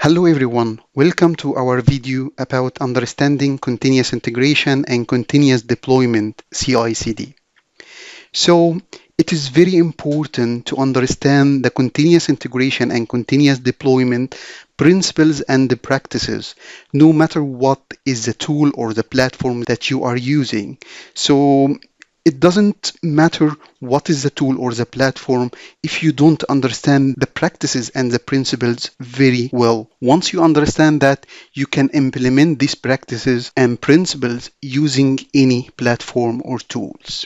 Hello everyone, welcome to our video about understanding continuous integration and continuous deployment CICD. So it is very important to understand the continuous integration and continuous deployment principles and the practices, no matter what is the tool or the platform that you are using. So it doesn't matter what is the tool or the platform if you don't understand the practices and the principles very well. Once you understand that, you can implement these practices and principles using any platform or tools.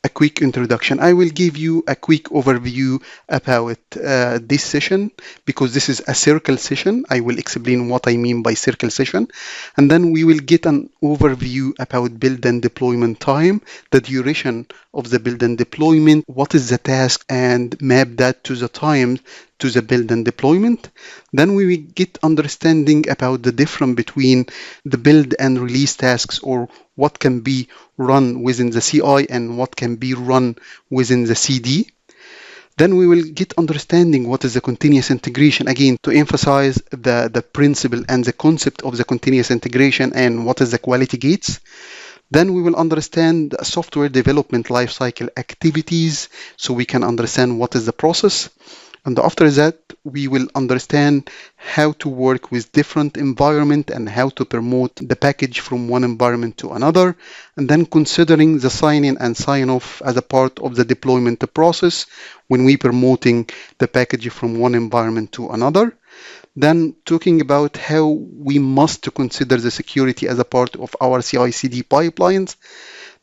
A quick introduction. I will give you a quick overview about this session because this is a circle session. I will explain what I mean by circle session, and then we will get an overview about build and deployment time, the duration of the build and deployment, what is the task, and map that to the time to the build and deployment. Then we will get understanding about the difference between the build and release tasks, or what can be run within the CI and what can be run within the CD. Then we will get understanding what is the continuous integration, again, to emphasize the principle and the concept of the continuous integration and what is the quality gates. Then we will understand software development lifecycle activities so we can understand what is the process. And after that, we will understand how to work with different environment and how to promote the package from one environment to another. And then considering the sign-in and sign-off as a part of the deployment process when we promoting the package from one environment to another. Then talking about how we must consider the security as a part of our CI/CD pipelines.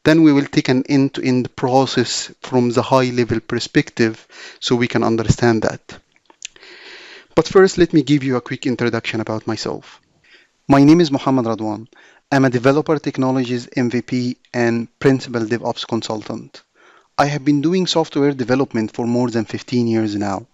Then we will take an end-to-end process from the high-level perspective so we can understand that. But first, let me give you a quick introduction about myself. My name is Mohammed Radwan. I'm a developer technologies MVP and principal DevOps consultant. I have been doing software development for more than 15 years now,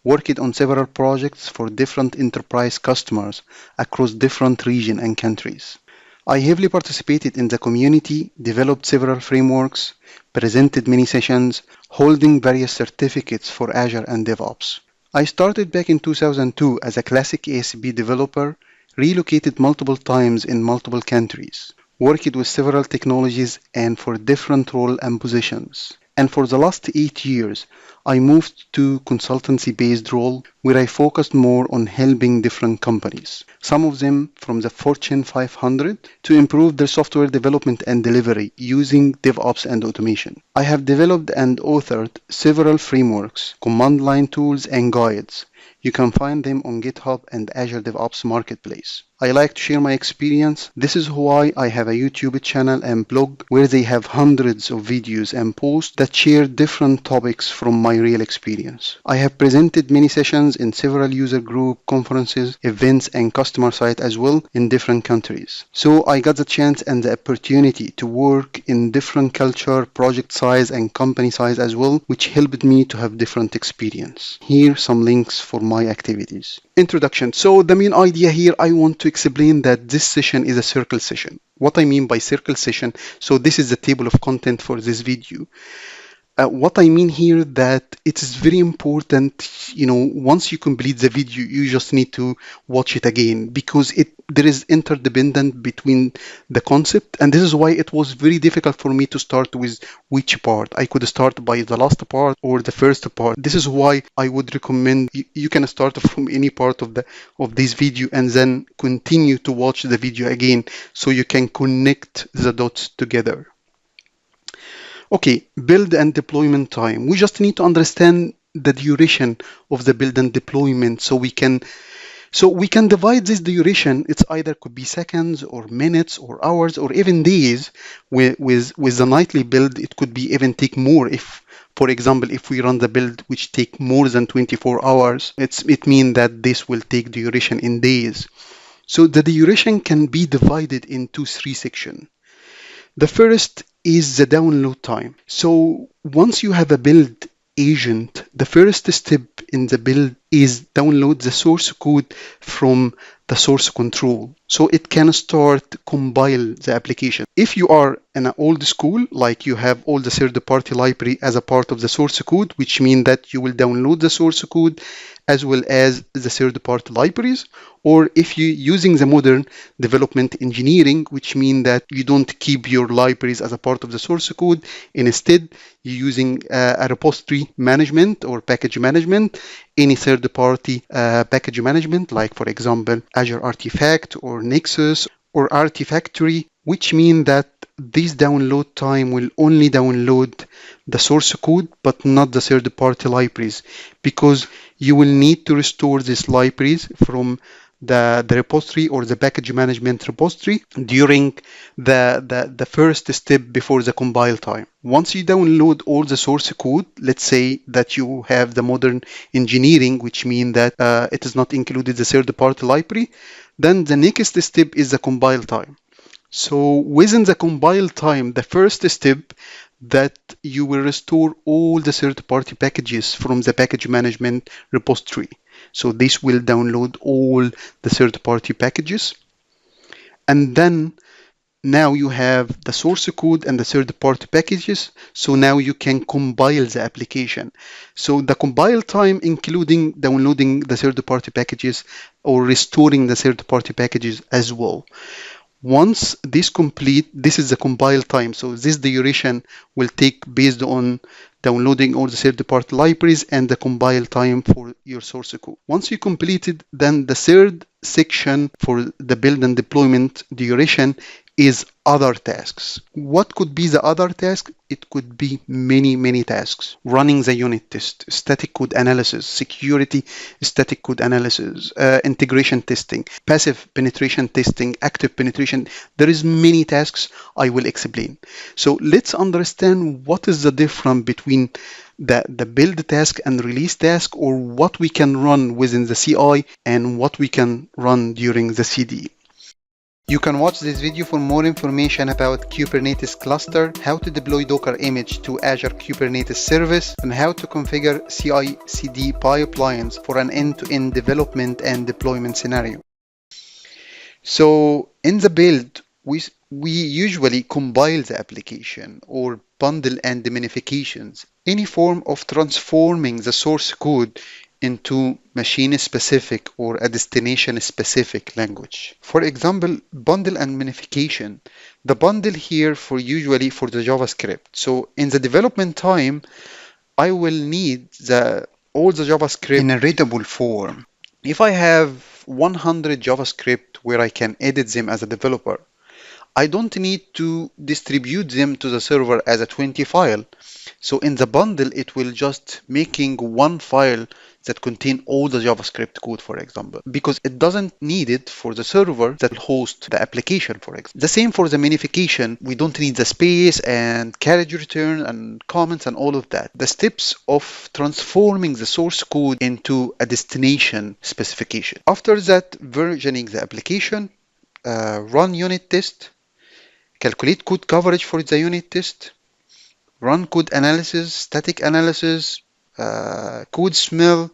worked on several projects for different enterprise customers across different regions and countries. I heavily participated in the community, developed several frameworks, presented many sessions, holding various certificates for Azure and DevOps. I started back in 2002 as a classic ASP developer, relocated multiple times in multiple countries, worked with several technologies and for different roles and positions. And for the last 8 years, I moved to consultancy-based role where I focused more on helping different companies, some of them from the Fortune 500, to improve their software development and delivery using DevOps and automation. I have developed and authored several frameworks, command line tools, and guides. You can find them on GitHub and Azure DevOps Marketplace. I like to share my experience. This is why I have a YouTube channel and blog where they have hundreds of videos and posts that share different topics from my real experience. I have presented many sessions in several user group conferences, events, and customer site as well in different countries. So I got the chance and the opportunity to work in different culture, project size, and company size as well, which helped me to have different experience. Here are some links for my activities. Introduction. So the main idea here, I want to explain that this session is a circle session. What I mean by circle session, so this is the table of content for this video. What I mean here that it is very important, once you complete the video, you just need to watch it again because there is interdependent between the concept, and this is why it was very difficult for me to start with which part. I could start by the last part or the first part. This is why I would recommend you can start from any part of this video and then continue to watch the video again so you can connect the dots together. Okay, build and deployment time. We just need to understand the duration of the build and deployment so we can divide this duration. It's either could be seconds or minutes or hours or even days. With the nightly build, it could be even take more. If, for example, if we run the build which take more than 24 hours, it means that this will take duration in days. So the duration can be divided into 3 sections. The first is the download time. So once you have a build agent, the first step in the build is download the source code from the source control. so it can start compile the application. If you are in an old school, like you have all the third-party library as a part of the source code, which means that you will download the source code as well as the third-party libraries, or if you're using the modern development engineering, which means that you don't keep your libraries as a part of the source code. Instead, you're using a repository management or package management, any third-party package management, like for example, Azure Artifact or Nexus or Artifactory, which mean that this download time will only download the source code but not the third-party libraries, because you will need to restore these libraries from the repository or the package management repository during the first step before the compile time. Once you download all the source code, let's say that you have the modern engineering, which means that it is not included the third-party library, then the next step is the compile time. So within the compile time, the first step that you will restore all the third-party packages from the package management repository. So this will download all the third-party packages. And then now you have the source code and the third-party packages. So now you can compile the application. So the compile time, including downloading the third-party packages or restoring the third-party packages as well. Once this complete, this is the compile time. So this duration will take based on downloading all the third-party libraries and the compile time for your source code. Once you completed, then the third section for the build and deployment duration is other tasks. What could be the other task? It could be many tasks. Running the unit test, static code analysis, security static code analysis, integration testing, passive penetration testing, active penetration. There is many tasks I will explain. So let's understand what is the difference between the build task and release task, or what we can run within the CI and what we can run during the CD. You can watch this video for more information about Kubernetes cluster, how to deploy Docker image to Azure Kubernetes service, and how to configure CICD pipelines for an end-to-end development and deployment scenario. So in the build, we usually compile the application or bundle and minifications, any form of transforming the source code into machine-specific or a destination-specific language. For example, bundle and minification. The bundle here usually for the JavaScript. So in the development time, I will need all the JavaScript in a readable form. If I have 100 JavaScript where I can edit them as a developer, I don't need to distribute them to the server as a 20 file. So in the bundle, it will just making one file that contain all the JavaScript code, for example, because it doesn't need it for the server that host the application, for example. The same for the minification. We don't need the space and carriage return and comments and all of that. The steps of transforming the source code into a destination specification. After that, versioning the application, run unit test, calculate code coverage for the unit test, run code analysis, static analysis, code smell,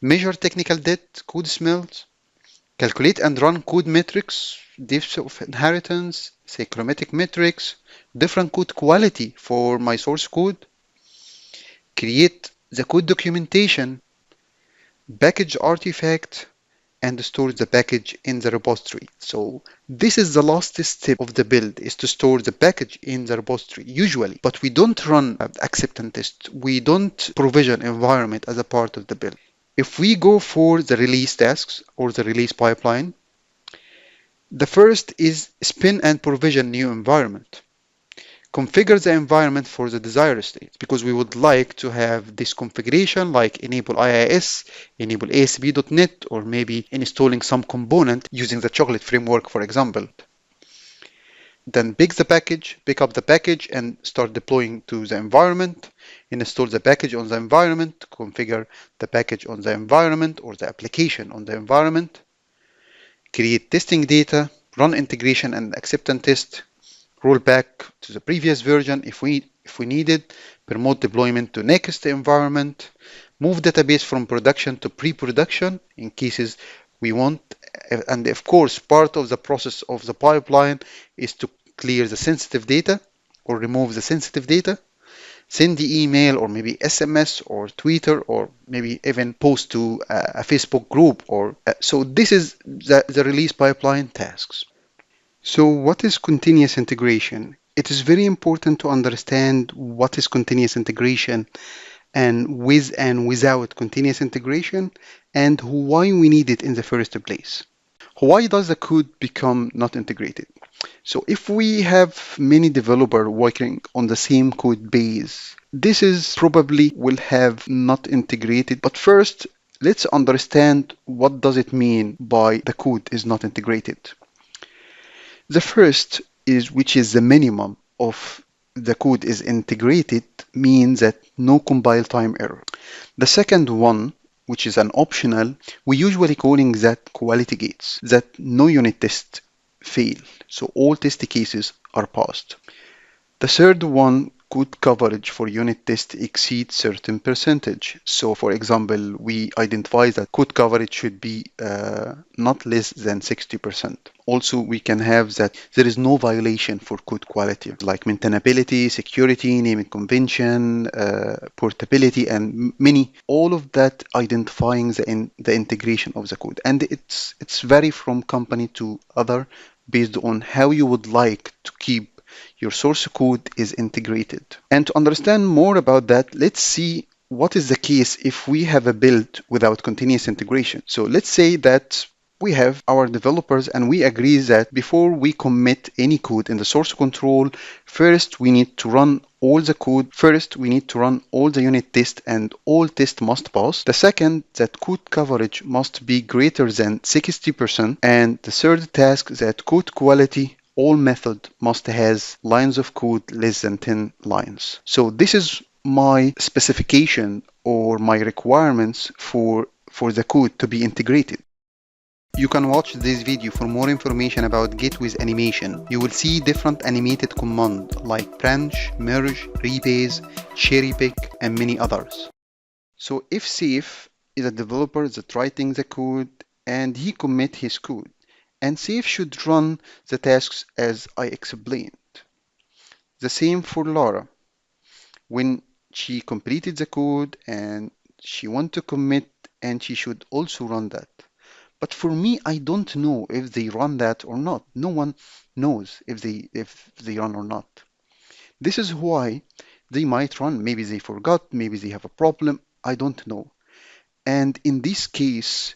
measure technical debt, code smells, calculate and run code metrics, depth of inheritance, cyclomatic metrics, different code quality for my source code, create the code documentation, package artifact, and store the package in the repository. So this is the last step of the build, is to store the package in the repository usually, but we don't run acceptance test. We don't provision environment as a part of the build. If we go for the release tasks or the release pipeline, the first is spin and provision new environment. Configure the environment for the desired state, because we would like to have this configuration like enable IIS, enable ASP.NET, or maybe installing some component using the Chocolate framework, for example. Then pick up the package and start deploying to the environment. Install the package on the environment, configure the package on the environment or the application on the environment, create testing data, run integration and acceptance test, roll back to the previous version if we needed, promote deployment to next environment, move database from production to pre-production in cases we want, And of course, part of the process of the pipeline is to clear the sensitive data or remove the sensitive data, send the email or maybe SMS or Twitter or maybe even post to a Facebook group or so this is the release pipeline tasks. So what is continuous integration? It is very important to understand what is continuous integration and with and without continuous integration and why we need it in the first place. Why does the code become not integrated? So if we have many developers working on the same code base, this is probably will have not integrated. But first, let's understand what does it mean by the code is not integrated. The first is, which is the minimum of the code is integrated, means that no compile time error. The second one, which is an optional, we usually calling that quality gates, that no unit test fail. So all test cases are passed. The third one, code coverage for unit test exceeds certain percentage. So for example, we identify that code coverage should be not less than 60%. Also, we can have that there is no violation for code quality, like maintainability, security, naming convention, portability, and many. All of that identifying the integration of the code. And it's vary from company to other based on how you would like to keep your source code is integrated. And to understand more about that, let's see what is the case if we have a build without continuous integration. So let's say that we have our developers and we agree that before we commit any code in the source control, first we need to run all the code. First, we need to run all the unit tests and all tests must pass. The second, that code coverage must be greater than 60%. And the third task, that code quality all method must has lines of code less than 10 lines. So this is my specification or my requirements for the code to be integrated. You can watch this video for more information about gateways animation. You will see different animated commands like branch, merge, rebase, cherry pick, and many others. So if safe is a developer that writing the code and he commit his code, and safe should run the tasks as I explained. The same for Laura. When she completed the code and she want to commit and she should also run that. But for me, I don't know if they run that or not. No one knows if they run or not. This is why they might run. Maybe they forgot, maybe they have a problem. I don't know. And in this case,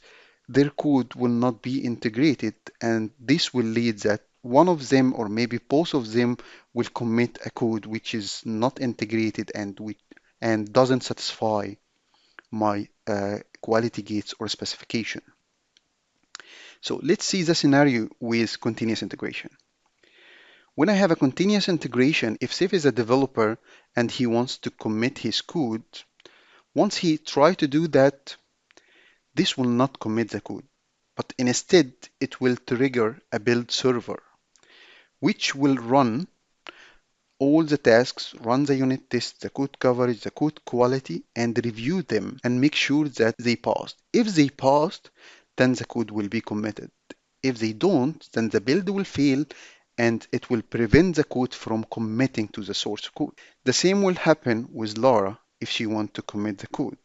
their code will not be integrated, and this will lead that one of them or maybe both of them will commit a code which is not integrated and doesn't satisfy my quality gates or specification. So let's see the scenario with continuous integration. When I have a continuous integration, if Sif is a developer and he wants to commit his code, once he tries to do that, this will not commit the code, but instead it will trigger a build server, which will run all the tasks, run the unit tests, the code coverage, the code quality, and review them and make sure that they passed. If they passed, then the code will be committed. If they don't, then the build will fail and it will prevent the code from committing to the source code. The same will happen with Lara if she wants to commit the code.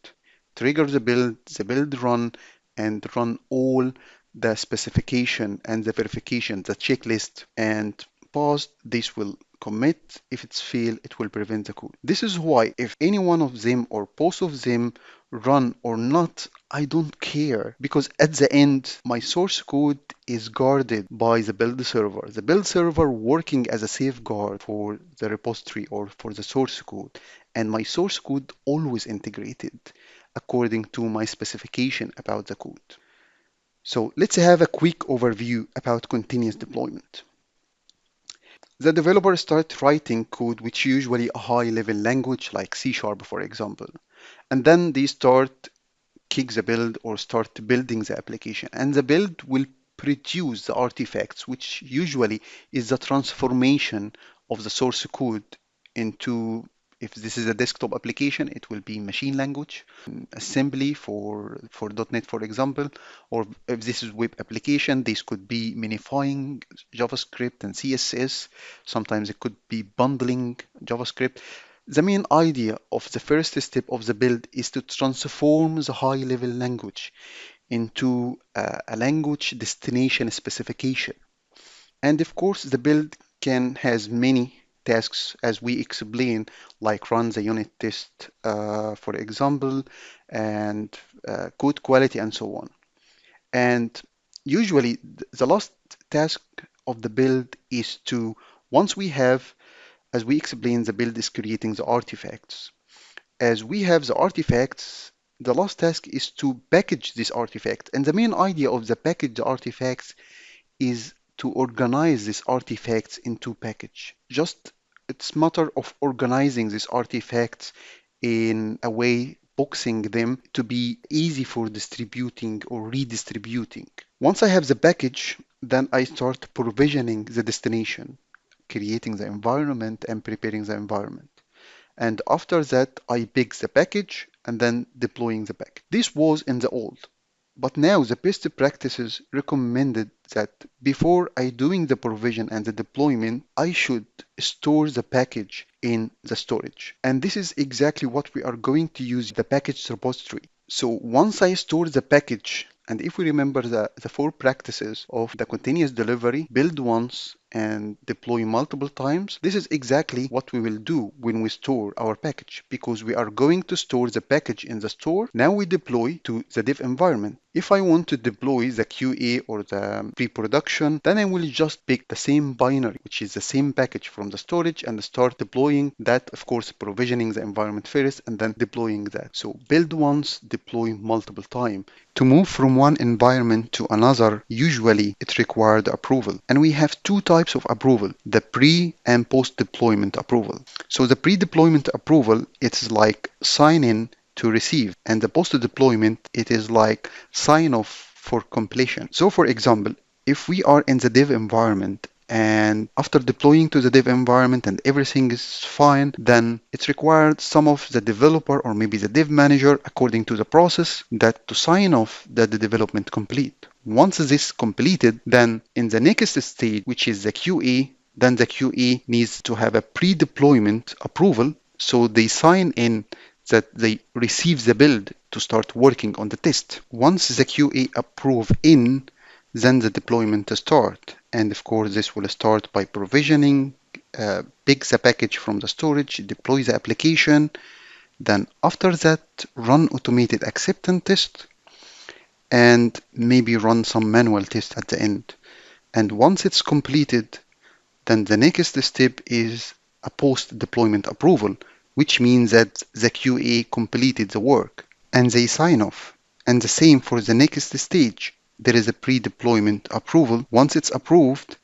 Trigger the build run, and run all the specification and the verification, the checklist, and pass. This will commit. If it's fail, it will prevent the code. This is why if any one of them or both of them run or not, I don't care, because at the end, my source code is guarded by the build server. The build server working as a safeguard for the repository or for the source code, and my source code always integrated according to my specification about the code. So let's have a quick overview about continuous deployment. The developer starts writing code, which usually a high-level language like C#, for example, and then they start kick the build or start building the application, and the build will produce the artifacts, which usually is the transformation of the source code into If this is a desktop application, it will be machine language, assembly for .NET, for example, or if this is web application, this could be minifying JavaScript and CSS. Sometimes it could be bundling JavaScript. The main idea of the first step of the build is to transform the high-level language into a language destination specification. And of course, the build can has many tasks as we explain, like run the unit test, for example, and code quality and so on. And usually the last task of the build is to, once we have, as we explained, the build is creating the artifacts. As we have the artifacts, the last task is to package this artifact. And the main idea of the package artifacts is to organize these artifacts into package. Just it's matter of organizing these artifacts in a way, boxing them to be easy for distributing or redistributing. Once I have the package, then I start provisioning the destination, creating the environment and preparing the environment. And after that, I pick the package and then deploying the package. This was in the old. But now the best practices recommended that before I doing the provision and the deployment, I should store the package in the storage. And this is exactly what we are going to use the package repository. So once I store the package, and if we remember the four practices of the continuous delivery, build once and deploy multiple times, this is exactly what we will do when we store our package, because we are going to store the package in the store. Now we deploy to the dev environment. If I want to deploy the QA or the pre-production, then I will just pick the same binary, which is the same package from the storage, and start deploying that, of course, provisioning the environment first and then deploying that. So build once, deploy multiple times. To move from one environment to another, usually it required approval. And we have two types of approval, the pre and post deployment approval. So the pre-deployment approval, it's like sign in to receive, and the post deployment, it is like sign off for completion. So for example, if we are in the dev environment and after deploying to the dev environment and everything is fine, then it's required some of the developer or maybe the dev manager, according to the process, that to sign off that the development complete. Once this completed, then in the next stage, which is the QA, then the QA needs to have a pre-deployment approval. So they sign in that they receive the build to start working on the test. Once the QA approve in, then the deployment start. And of course, this will start by provisioning, pick the package from the storage, deploy the application. Then after that, run automated acceptance test and maybe run some manual test at the end. And once it's completed, then the next step is a post-deployment approval, which means that the QA completed the work and they sign off. And the same for the next stage. There is a pre-deployment approval. Once it's approved,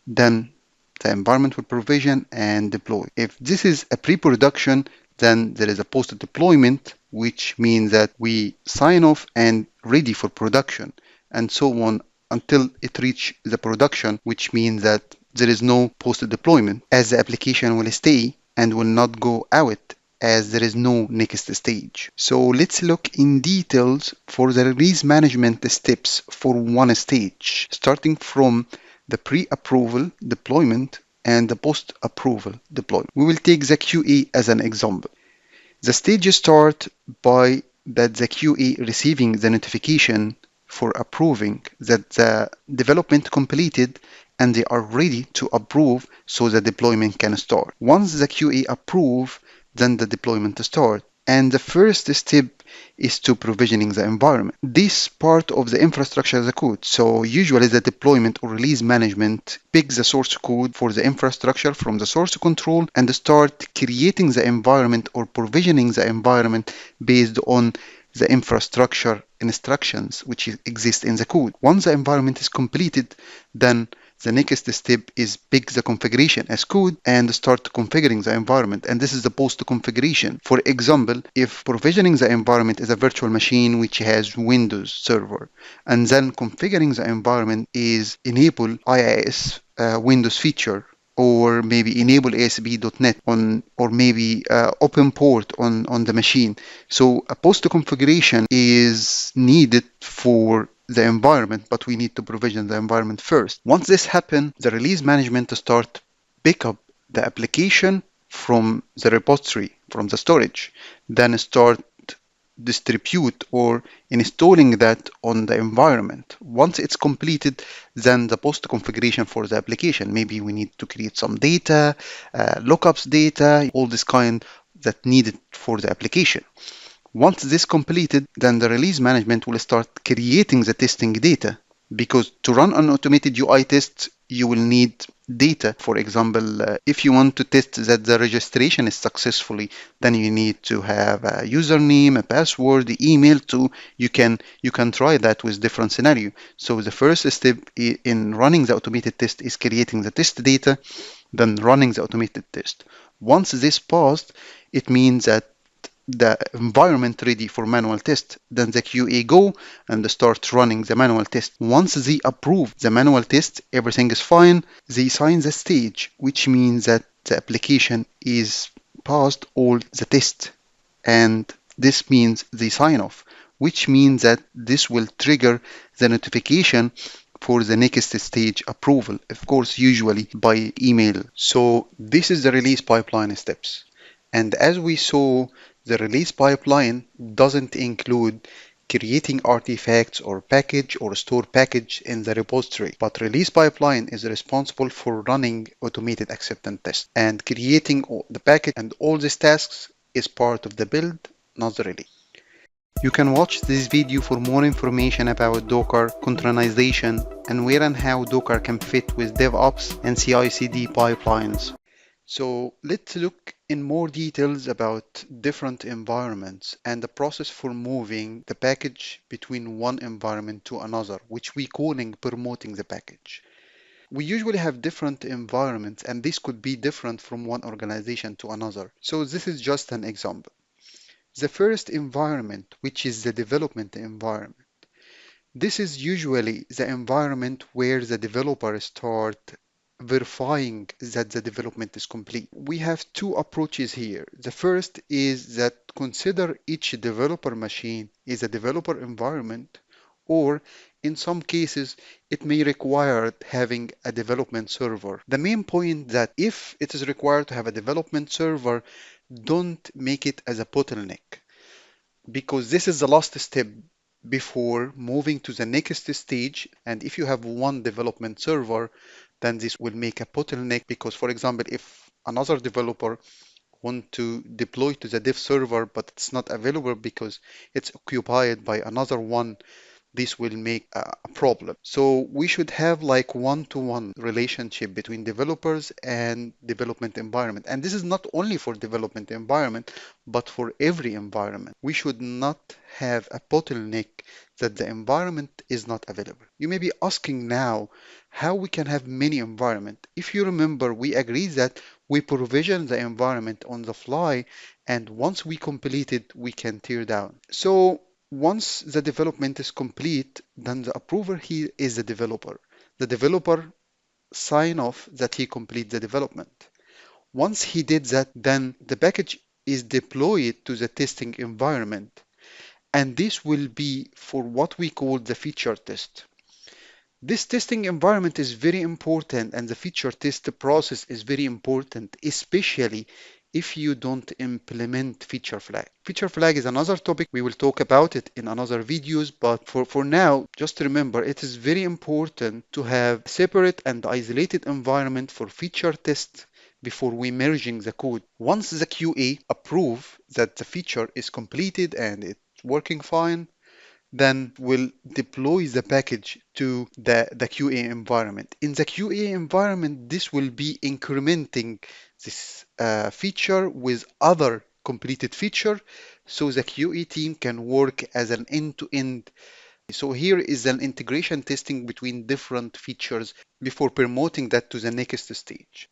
then the environment will provision and deploy. If this is a pre-production, then there is a post-deployment, which means that we sign off and ready for production, and so on until it reach the production, which means that there is no post-deployment, as the application will stay and will not go out, as there is no next stage. So let's look in details for the release management steps for one stage, starting from the pre-approval deployment and the post-approval deployment. We will take the QA as an example. The stages start by that the QA receiving the notification for approving that the development completed and they are ready to approve so the deployment can start. Once the QA approve, then the deployment start. And the first step is to provisioning the environment. This part of the infrastructure as a code. So usually the deployment or release management picks the source code for the infrastructure from the source control and start creating the environment or provisioning the environment based on the infrastructure instructions which exist in the code. Once the environment is completed, then the next step is pick the configuration as code and start configuring the environment. And this is the post configuration. For example, if provisioning the environment is a virtual machine which has Windows server, and then configuring the environment is enable IIS Windows feature or maybe enable ASP.NET on, or maybe open port on the machine. So a post configuration is needed for the environment, but we need to provision the environment first. Once this happens, the release management to start pick up the application from the repository, from the storage, then start distribute or installing that on the environment. Once it's completed, then the post configuration for the application. Maybe we need to create some data, lookups data, all this kind that needed for the application. Once this completed, then the release management will start creating the testing data, because to run an automated UI test, you will need data. For example, if you want to test that the registration is successfully, then you need to have a username, a password, the email to you can try that with different scenario. So the first step in running the automated test is creating the test data, then running the automated test. Once this passed, it means that the environment ready for manual test. Then the QA go and start running the manual test. Once they approve the manual test, everything is fine. They sign the stage, which means that the application is passed all the test. And this means they sign off, which means that this will trigger the notification for the next stage approval, of course, usually by email. So this is the release pipeline steps. And as we saw, the release pipeline doesn't include creating artifacts or package or store package in the repository, but release pipeline is responsible for running automated acceptance tests, and creating the package and all these tasks is part of the build, not the release. You can watch this video for more information about Docker, containerization, and where and how Docker can fit with DevOps and CICD pipelines. So let's look in more details about different environments and the process for moving the package between one environment to another, which we calling promoting the package. We usually have different environments, and this could be different from one organization to another. So this is just an example. The first environment, which is the development environment. This is usually the environment where the developers start verifying that the development is complete. We have two approaches here. The first is that consider each developer machine is a developer environment, or in some cases, it may require having a development server. The main point that if it is required to have a development server, don't make it as a bottleneck, because this is the last step before moving to the next stage. And if you have one development server, then this will make a bottleneck, because for example, if another developer want to deploy to the dev server but it's not available because it's occupied by another one, this will make a problem. So we should have like one-to-one relationship between developers and development environment. And this is not only for development environment, but for every environment. We should not have a bottleneck that the environment is not available. You may be asking now how we can have many environment. If you remember, we agreed that we provision the environment on the fly, and once we complete it, we can tear down. So once the development is complete, then the approver here is the developer. The developer sign off that he complete the development. Once he did that, then the package is deployed to the testing environment. And this will be for what we call the feature test. This testing environment is very important, and the feature test process is very important, especially if you don't implement feature flag. Feature flag is another topic. We will talk about it in another videos, but for now, just remember it is very important to have separate and isolated environment for feature test before we merging the code. Once the QA approve that the feature is completed and it's working fine, then we'll deploy the package to the QA environment. In the QA environment, this will be incrementing this feature with other completed feature, so the QA team can work as an end-to-end. So here is an integration testing between different features before promoting that to the next stage.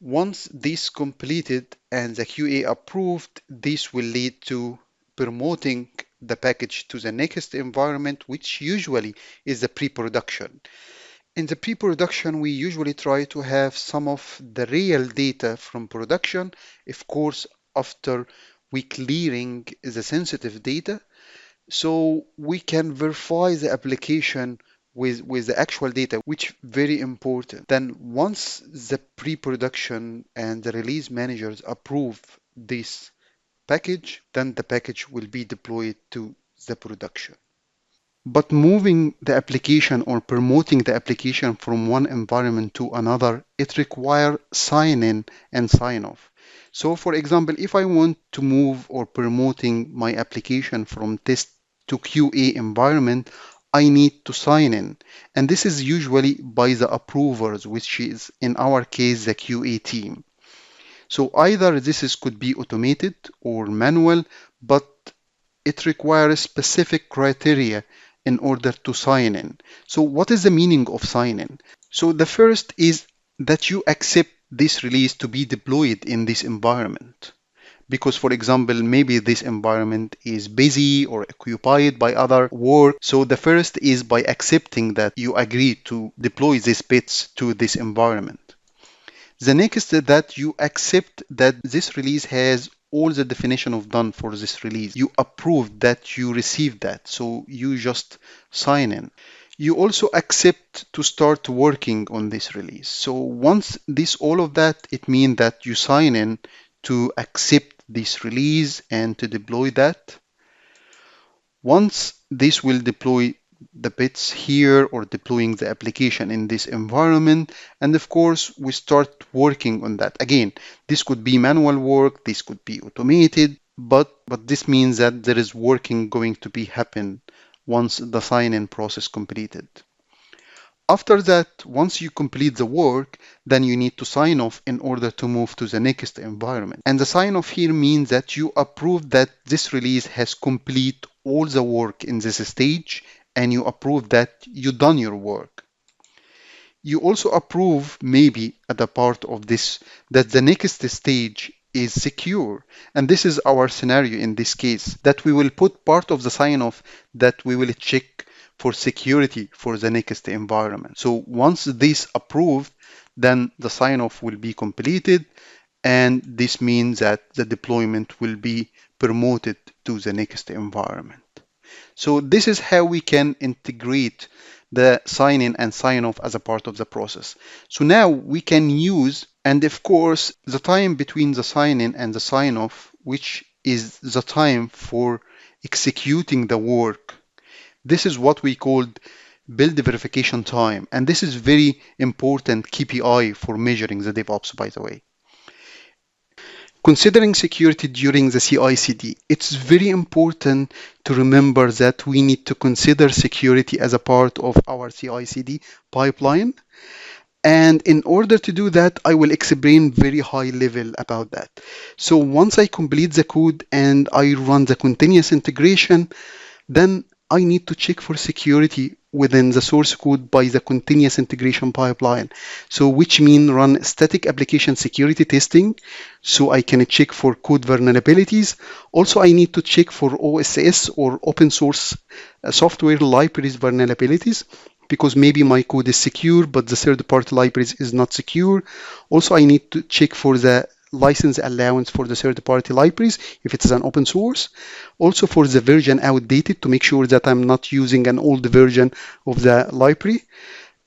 Once this completed and the QA approved, this will lead to promoting the package to the next environment, which usually is the pre-production. In the pre-production, we usually try to have some of the real data from production, of course, after we clearing the sensitive data, so we can verify the application with the actual data, which very important. Then once the pre-production and the release managers approve this package, then the package will be deployed to the production. But moving the application or promoting the application from one environment to another, it requires sign in and sign off. So for example, if I want to move or promoting my application from test to QA environment, I need to sign in. And this is usually by the approvers, which is in our case, the QA team. So either could be automated or manual, but it requires specific criteria in order to sign in. So what is the meaning of sign in? So the first is that you accept this release to be deployed in this environment. Because, for example, maybe this environment is busy or occupied by other work. So the first is by accepting that you agree to deploy these bits to this environment. The next is that you accept that this release has all the definition of done for this release. You approve that you received that, so you just sign in. You also accept to start working on this release. So once all of that, it means that you sign in to accept this release and to deploy that. Once this will deploy the bits here or deploying the application in this environment, and of course we start working on that. Again, this could be manual work, this could be automated, but this means that there is working going to be happen once the sign-in process completed. After that, once you complete the work, then you need to sign off in order to move to the next environment. And the sign off here means that you approve that this release has complete all the work in this stage, and you approve that you done your work. You also approve maybe at a part of this that the next stage is secure. And this is our scenario in this case, that we will put part of the sign off that we will check for security for the next environment. So once this approved, then the sign off will be completed, and this means that the deployment will be promoted to the next environment. So this is how we can integrate the sign in and sign off as a part of the process. So now we can use, and of course, the time between the sign in and the sign off, which is the time for executing the work. This is what we called build verification time. And this is very important KPI for measuring the DevOps, by the way. Considering security during the CICD, it's very important to remember that we need to consider security as a part of our CICD pipeline. And in order to do that, I will explain very high level about that. So once I complete the code and I run the continuous integration, then I need to check for security within the source code by the continuous integration pipeline. So which means run static application security testing, so I can check for code vulnerabilities. Also, I need to check for OSS or open source software libraries vulnerabilities, because maybe my code is secure, but the third-party libraries is not secure. Also, I need to check for the license allowance for the third-party libraries if it is an open source. Also for the version outdated, to make sure that I'm not using an old version of the library.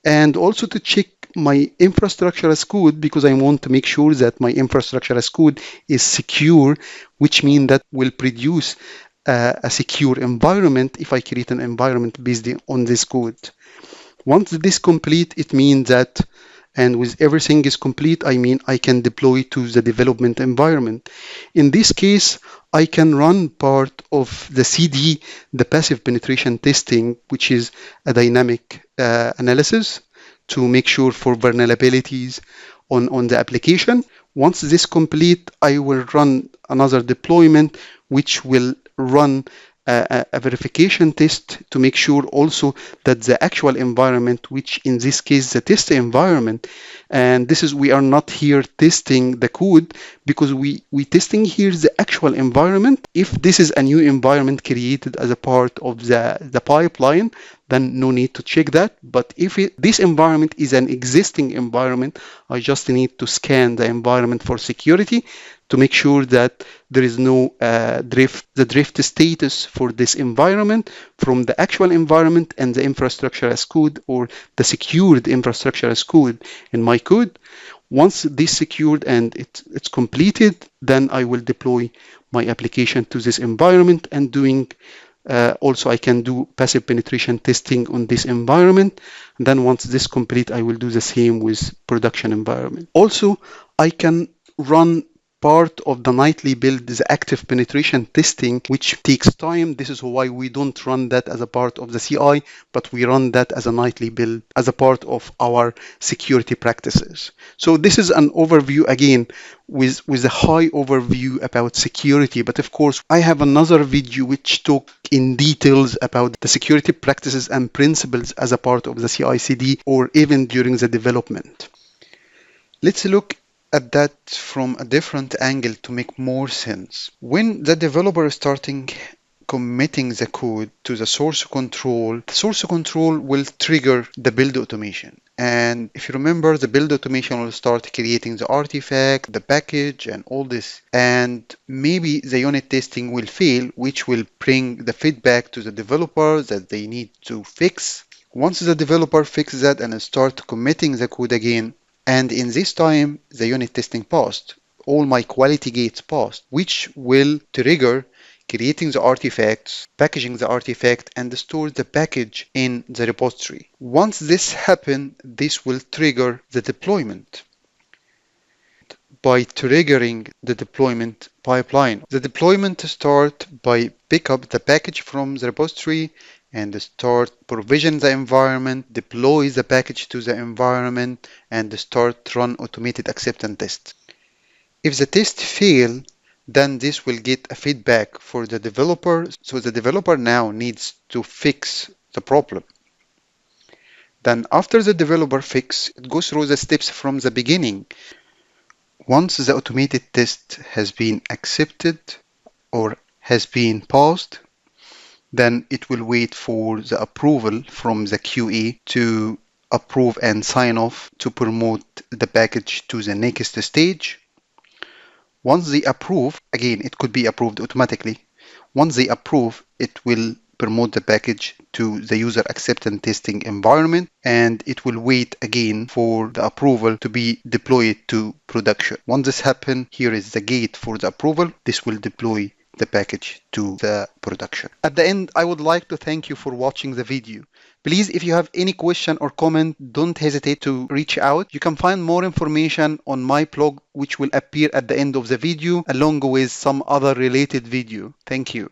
And also to check my infrastructure as code, because I want to make sure that my infrastructure as code is secure, which means that will produce a secure environment if I create an environment based on this code. Once this complete, it means that, and with everything is complete, I mean I can deploy to the development environment. In this case, I can run part of the CD, the passive penetration testing, which is a dynamic analysis to make sure for vulnerabilities on the application. Once this complete, I will run another deployment, which will run a verification test to make sure also that the actual environment, which in this case the test environment, and this is, we are not here testing the code, because we testing here the actual environment. If this is a new environment created as a part of the pipeline, then no need to check that. But if this environment is an existing environment, I just need to scan the environment for security to make sure that there is no drift, the drift status for this environment from the actual environment and the infrastructure as code, or the secured infrastructure as code in my code. Once this secured and it's completed, then I will deploy my application to this environment, and doing also I can do passive penetration testing on this environment. And then once this complete, I will do the same with production environment. Also, I can run part of the nightly build is active penetration testing, which takes time. This is why we don't run that as a part of the CI, but we run that as a nightly build as a part of our security practices. So this is an overview again with a high overview about security. But of course, I have another video which talk in details about the security practices and principles as a part of the CICD or even during the development. Let's look at that from a different angle to make more sense. When the developer is starting committing the code to the source control, the source control will trigger the build automation. And if you remember, the build automation will start creating the artifact, the package, and all this. And maybe the unit testing will fail, which will bring the feedback to the developer that they need to fix. Once the developer fixes that and start committing the code again, and in this time, the unit testing passed. All my quality gates passed, which will trigger creating the artifacts, packaging the artifact, and store the package in the repository. Once this happens, this will trigger the deployment. By triggering the deployment pipeline, the deployment starts by pick up the package from the repository and start provision the environment, deploy the package to the environment, and start run automated acceptance test. If the test fail, then this will get a feedback for the developer. So the developer now needs to fix the problem. Then after the developer fix, it goes through the steps from the beginning. Once the automated test has been accepted or has been passed, then it will wait for the approval from the QA to approve and sign off to promote the package to the next stage. Once they approve, again, it could be approved automatically. Once they approve, it will promote the package to the user acceptance testing environment, and it will wait again for the approval to be deployed to production. Once this happens, here is the gate for the approval. This will deploy the package to the production. At the end, I would like to thank you for watching the video. Please, if you have any question or comment, don't hesitate to reach out. You can find more information on my blog, which will appear at the end of the video, along with some other related video. Thank you.